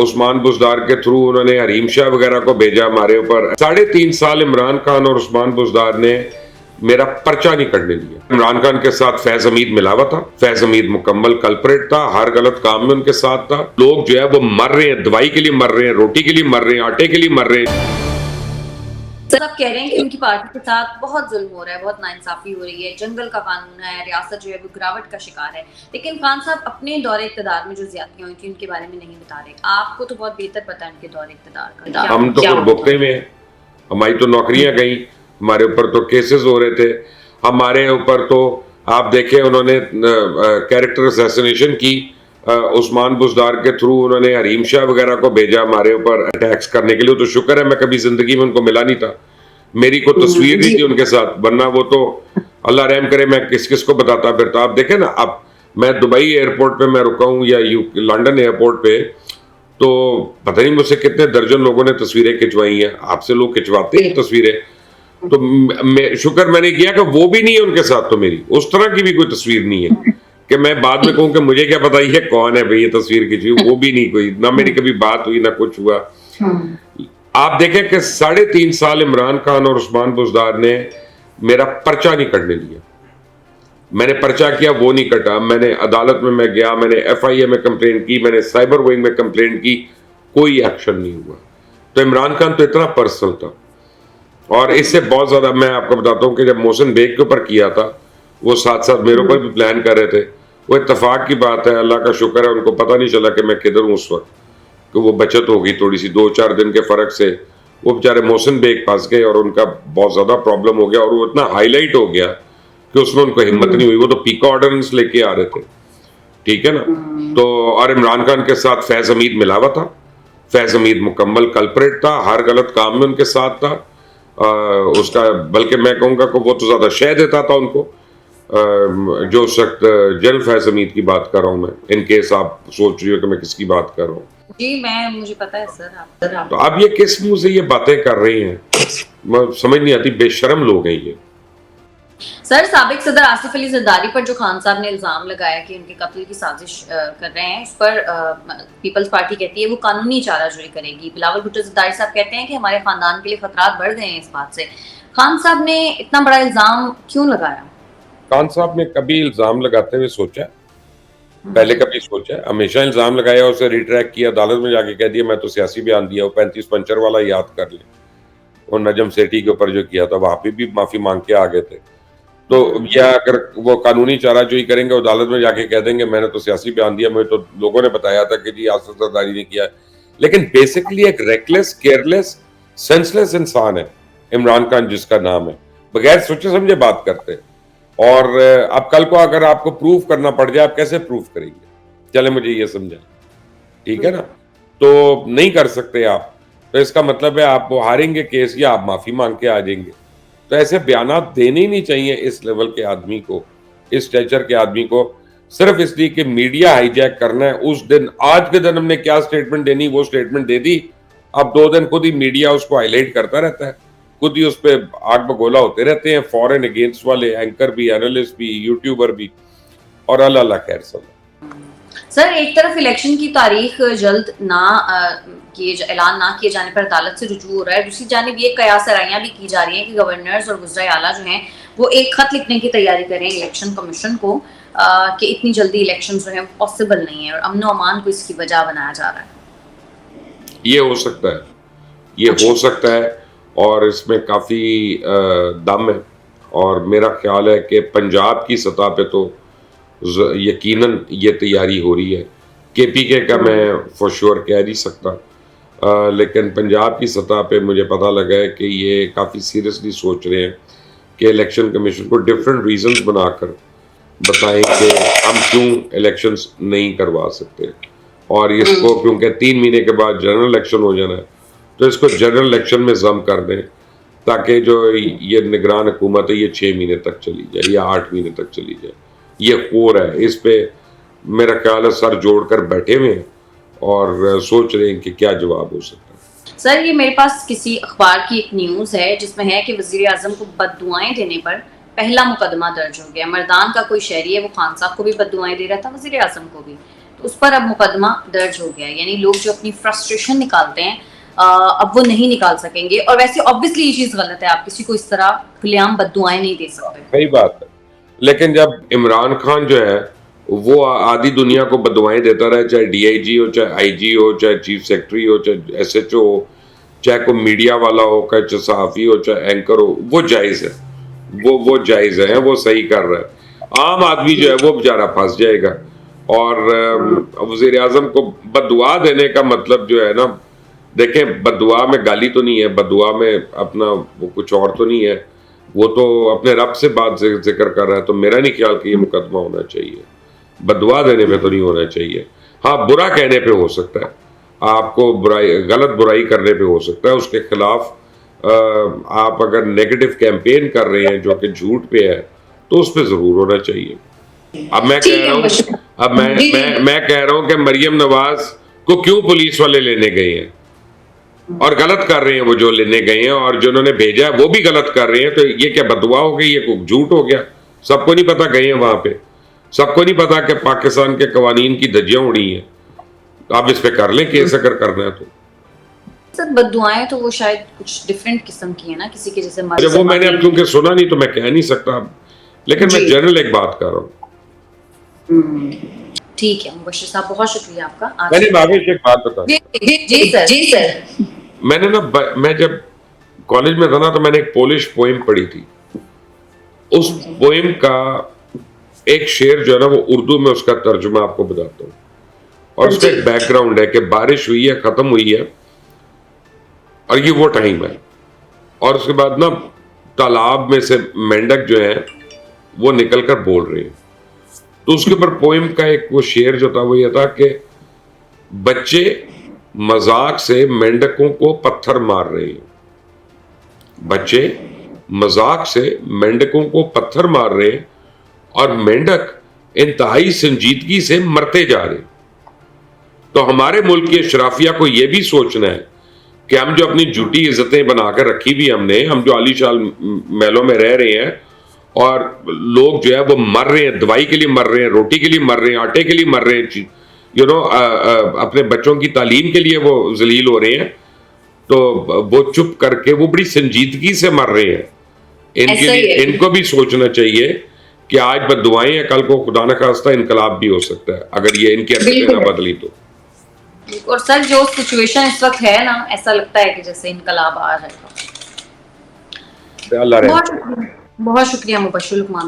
عثمان بزدار کے تھرو انہوں نے حریم شاہ وغیرہ کو بھیجا ہمارے اوپر. 3.5 سال عمران خان اور عثمان بزدار نے میرا پرچہ نہیں کرنے دیا. عمران خان کے ساتھ فیض حمید ملا ہوا تھا. فیض حمید مکمل کلپریٹ تھا, ہر غلط کام میں ان کے ساتھ تھا. لوگ جو ہے وہ مر رہے ہیں, دوائی کے لیے مر رہے ہیں, روٹی کے لیے مر رہے ہیں, آٹے کے لیے مر رہے ہیں. سر آپ کہہ رہے ہیں کہ ان کی پارٹی کے ساتھ بہت ظلم ہو رہا ہے, بہت ناانصافی ہو رہی ہے, جنگل کا قانون ہے, ریاست جو ہے وہ گراوٹ کا شکار ہے, لیکن خان صاحب اپنے دور اقتدار میں جو زیادتیاں ہوئی تھیں ان کے بارے میں نہیں بتا رہے. آپ کو تو بہت بہتر پتہ ہے ان کے دور اقتدار کا. ہم تو خود بھگتے ہوئے ہیں, ہماری تو نوکریاں گئیں, ہمارے اوپر تو کیسز ہو رہے تھے, ہمارے اوپر تو آپ دیکھیں انہوں نے کیریکٹر اسیسینیشن کی. عثمان بزدار کے تھرو انہوں نے حریم شاہ وغیرہ کو بھیجا ہمارے اوپر اٹیکس کرنے کے لیے. تو شکر ہے میں کبھی زندگی میں ان کو ملا نہیں تھا, میری کوئی تصویر نہیں تھی ان کے ساتھ, ورنہ وہ تو اللہ رحم کرے میں کس کس کو بتاتا پھرتا. آپ دیکھیں نا, اب میں دبئی ایئرپورٹ پہ میں رکا ہوں یا لنڈن ایئرپورٹ پہ, تو پتہ نہیں مجھ سے کتنے درجن لوگوں نے تصویریں کھنچوائی ہیں. آپ سے لوگ کھنچواتے ہیں تصویریں, تو شکر میں نے کیا کہ وہ بھی نہیں ہے ان کے ساتھ, تو میری اس طرح کی بھی کوئی تصویر نہیں ہے کہ میں بعد میں کہوں کہ مجھے کیا پتا یہ کون ہے بھئی یہ تصویر کھینچی, وہ بھی نہیں کوئی, نہ میری کبھی بات ہوئی نہ کچھ ہوا. آپ دیکھیں کہ 3.5 سال عمران خان اور عثمان بزدار نے میرا پرچہ نہیں کرنے دیا. میں نے پرچہ کیا, وہ نہیں کٹا. میں نے عدالت میں گیا, میں نے FIA میں کمپلینٹ کی, میں نے سائبر ونگ میں کمپلینٹ کی, کوئی ایکشن نہیں ہوا. تو عمران خان تو اتنا پرسنل تھا, اور اس سے بہت زیادہ میں آپ کو بتاتا ہوں کہ جب محسن بیگ کے اوپر کیا تھا, وہ ساتھ ساتھ میرے اوپر بھی پلان کر رہے تھے. وہ اتفاق کی بات ہے, اللہ کا شکر ہے ان کو پتہ نہیں چلا کہ میں کدھر ہوں اس وقت, کہ وہ بچت ہو گئی تھوڑی سی 2-4 دن کے فرق سے. وہ بیچارے محسن بیگ پھنس گئے اور ان کا بہت زیادہ پرابلم ہو گیا, اور وہ اتنا ہائی لائٹ ہو گیا کہ اس میں ان کو ہمت نہیں ہوئی. وہ تو پیکا آرڈرنس لے کے آ رہے تھے, ٹھیک ہے نا. تو اور عمران خان کے ساتھ فیض حمید ملا ہوا تھا. فیض حمید مکمل کلپریٹ تھا, ہر غلط کام میں ان کے ساتھ تھا. اس کا بلکہ میں کہوں گا کہ وہ تو زیادہ شہ دیتا تھا ان کو, جو اس وقت جنرل فیض حمید کی بات کر رہا ہوں میں, ان کیس آپ سوچ رہی ہو کہ میں کس کی بات کر رہا ہوں. جی مجھے پتا ہے سر. تو اب یہ کس منہ سے یہ باتیں کر رہی ہیں, سمجھ نہیں آتی, بے شرم لوگ ہیں یہ. سر سابق صدر آصف علی زرداری پر جو خان صاحب نے الزام لگایا کہ ان کے قتل کی سازش کر رہے ہیں, اس پر پیپلز پارٹی کہتی ہے وہ قانونی چارہ جوئی کرے گی. بلاول بھٹو زرداری صاحب کہتے ہیں کہ ہمارے خاندان کے لیے خطرات بڑھ گئے ہیں اس بات سے. خان صاحب نے اتنا بڑا الزام کیوں لگایا؟ خان صاحب نے کبھی الزام لگاتے ہوئے سوچا, پہلے کبھی سوچا, ہمیشہ الزام لگایا, اسے ریٹریکٹ کیا, عدالت میں جا کے کہہ دیا میں تو سیاسی بیان دیا. وہ 35 پنچر والا یاد کر لیں, وہ نجم سیٹھی کے اوپر جو کیا تھا, وہاں پہ بھی معافی مانگ کے آ گئے تھے. تو یا اگر وہ قانونی چارہ جوئی کریں گے, عدالت میں جا کے کہہ دیں گے میں نے تو سیاسی بیان دیا, مجھے تو لوگوں نے بتایا تھا کہ جی آصف زرداری نے کیا. لیکن بیسکلی ایک ریکلیس, کیئرلیس, سینسلیس انسان ہے عمران خان جس کا نام ہے, بغیر سوچے سمجھے بات کرتے. اور اب کل کو اگر آپ کو پروف کرنا پڑ جائے, آپ کیسے پروف کریں گے؟ چلے مجھے یہ سمجھائیں, ٹھیک ہے نا. تو نہیں کر سکتے آپ, تو اس کا مطلب ہے آپ وہ ہاریں گے کیس, یا آپ معافی مانگ کے آ جائیں گے. تو ایسے بیانات دینے ہی نہیں چاہیے اس لیول کے آدمی کو, اس اسٹیچر کے آدمی کو, صرف اس لیے کہ میڈیا ہائی جیک کرنا ہے. اس دن آج کے دن ہم نے کیا سٹیٹمنٹ دینی, وہ سٹیٹمنٹ دے دی. اب 2 دن خود ہی میڈیا اس کو ہائی لائٹ کرتا رہتا ہے, خود ہی اس پہ آگ بگولا ہوتے رہتے ہیں, فورن اگینسٹ والے, اینکر بھی, اینالسٹ بھی, یوٹیوبر بھی, اور اللہ خیر سب. سر ایک طرف الیکشن کی تاریخ جلد اعلان نہ کیے جانے پر عدالت سے رجوع ہو رہا ہے, دوسری جانب یہ قیاس آرائیاں بھی کی جا رہی ہیں کہ گورنرز اور وزرائے اعلیٰ جو ہیں وہ ایک خط لکھنے کی تیاری کریں الیکشن کمیشن کو کہ اتنی جلدی الیکشن جو ہیں پاسبل نہیں ہے, اور امن و امان کو اس کی وجہ بنایا جا رہا ہے. یہ ہو سکتا ہے, یہ ہو سکتا ہے, اور اس میں کافی دم ہے. اور میرا خیال ہے کہ پنجاب کی سطح پہ تو یقیناً یہ تیاری ہو رہی ہے. KPK کا میں فور شور کہہ نہیں سکتا, لیکن پنجاب کی سطح پہ مجھے پتہ لگا ہے کہ یہ کافی سیریسلی سوچ رہے ہیں کہ الیکشن کمیشن کو ڈفرینٹ ریزنز بنا کر بتائیں کہ ہم کیوں الیکشنز نہیں کروا سکتے. اور اس کو کیونکہ 3 مہینے کے بعد جنرل الیکشن ہو جانا ہے, تو اس کو جنرل الیکشن میں ضم کر دیں, تاکہ جو یہ نگران حکومت ہے یہ 6 مہینے تک چلی جائے یا 8 مہینے تک چلی جائے. یہ خور ہے, اس پہ میرا خیال ہے سر جوڑ کر بیٹھے ہوئے ہیں اور سوچ رہے ہیں کہ کیا جواب ہو سکتا ہے. سر یہ میرے پاس کسی اخبار کی ایک نیوز ہے جس میں ہے کہ وزیر اعظم کو بد دعائیں دینے پر پہلا مقدمہ درج ہو گیا. مردان کا کوئی شہری ہے, وہ خان صاحب کو بھی بد دعائیں دے رہا تھا, وزیر اعظم کو بھی. اس پر اب مقدمہ درج ہو گیا ہے، یعنی لوگ جو اپنی فرسٹریشن نکالتے ہیں اب وہ نہیں نکال سکیں گے. اور ویسے obviously یہ چیز غلط ہے، آپ کسی کو اس طرح کھلے عام بد دعائیں نہیں دے سکتے. صحیح بات ہے. لیکن جب عمران خان جو ہے وہ آدھی دنیا کو بدوائیں دیتا رہے، چاہے ڈی آئی جی ہو، چاہے آئی جی ہو، چاہے چیف سیکرٹری ہو، چاہے ایس ایچ او ہو، چاہے کوئی میڈیا والا ہو، چاہے صحافی ہو، چاہے اینکر ہو، وہ جائز ہے، وہ جائز ہے، وہ صحیح کر رہا ہے. عام آدمی جو ہے وہ بیچارہ پھنس جائے گا. اور وزیر اعظم کو بد دعا دینے کا مطلب جو ہے نا، دیکھیں بد دعا میں گالی تو نہیں ہے، بد دعا میں اپنا وہ کچھ اور تو نہیں ہے، وہ تو اپنے رب سے بات ذکر کر رہا ہے. تو میرا نہیں خیال کہ یہ مقدمہ ہونا چاہیے، بد دعا دینے پہ تو نہیں ہونا چاہیے. ہاں برا کہنے پہ ہو سکتا ہے، آپ کو غلط برائی کرنے پہ ہو سکتا ہے، اس کے خلاف آپ اگر نیگیٹو کیمپین کر رہے ہیں جو کہ جھوٹ پہ ہے تو اس پہ ضرور ہونا چاہیے. اب میں کہہ رہا ہوں کہ مریم نواز کو کیوں پولیس والے لینے گئے ہیں، اور غلط کر رہے ہیں وہ جو لینے گئے ہیں، اور جو انہوں نے بھیجا ہے وہ بھی غلط کر رہے ہیں. تو یہ کیا بددعا ہو گئی، یہ جھوٹ ہو گیا؟ سب کو نہیں پتا گئے ہیں وہاں پہ، سب کو نہیں پتا کہ پاکستان کے قوانین کی دھجیاں اڑی ہیں. آپ اس پہ کر لیں کیس اگر کرنا ہے تو. سر بد دعائیں تو وہ شاید کچھ ڈفرینٹ قسم کی ہیں نا، کسی کے جیسے وہ میں نے اب کیونکہ سنا نہیں تو میں کہہ نہیں سکتا، لیکن میں جنرل ایک بات کر رہا ہوں. ٹھیک ہے مبشر صاحب، بہت شکریہ آپ کا. میں نے بھاویش ایک بات بتا، جی سر. میں نے نا میں جب کالج میں تھا نا تو میں نے ایک پولش پوئم پڑھی تھی. اس پوئم کا ایک شعر جو ہے نا وہ اردو میں اس کا ترجمہ آپ کو بتاتا ہوں. اور اس کا ایک بیک گراؤنڈ ہے کہ بارش ہوئی ہے، ختم ہوئی ہے، اور یہ وہ ٹائم ہے، اور اس کے بعد نا تالاب میں سے مینڈک جو ہیں وہ نکل کر بول رہے ہیں. تو اس کے اوپر پوئم کا ایک وہ شعر جو تھا وہ یہ تھا کہ بچے مذاق سے مینڈکوں کو پتھر مار رہے ہیں، بچے مذاق سے مینڈکوں کو پتھر مار رہے ہیں، اور مینڈک انتہائی سنجیدگی سے مرتے جا رہے ہیں. تو ہمارے ملک کی اشرافیہ کو یہ بھی سوچنا ہے کہ ہم جو اپنی جھوٹی عزتیں بنا کر رکھی بھی ہم جو عالی شان محلوں میں رہ رہے ہیں، اور لوگ جو ہے وہ مر رہے ہیں، دوائی کے لیے مر رہے ہیں، روٹی کے لیے مر رہے ہیں، آٹے کے لیے مر رہے ہیں، اپنے بچوں کی تعلیم کے لیے وہ ذلیل ہو رہے ہیں. تو وہ چپ کر کے وہ بڑی سنجیدگی سے مر رہے ہیں. ان کے لیے ان کو بھی سوچنا چاہیے کہ آج بد دعائیں ہیں، کل کو خدا نہ خواستہ انقلاب بھی ہو سکتا ہے اگر یہ ان کی حرکتیں نہ بدلی تو. اور سر جو سچویشن اس وقت ہے نا، ایسا لگتا ہے کہ جیسے انقلاب آ جائے گا. اللہ رحم. بہت شکریہ مبشر لقمان.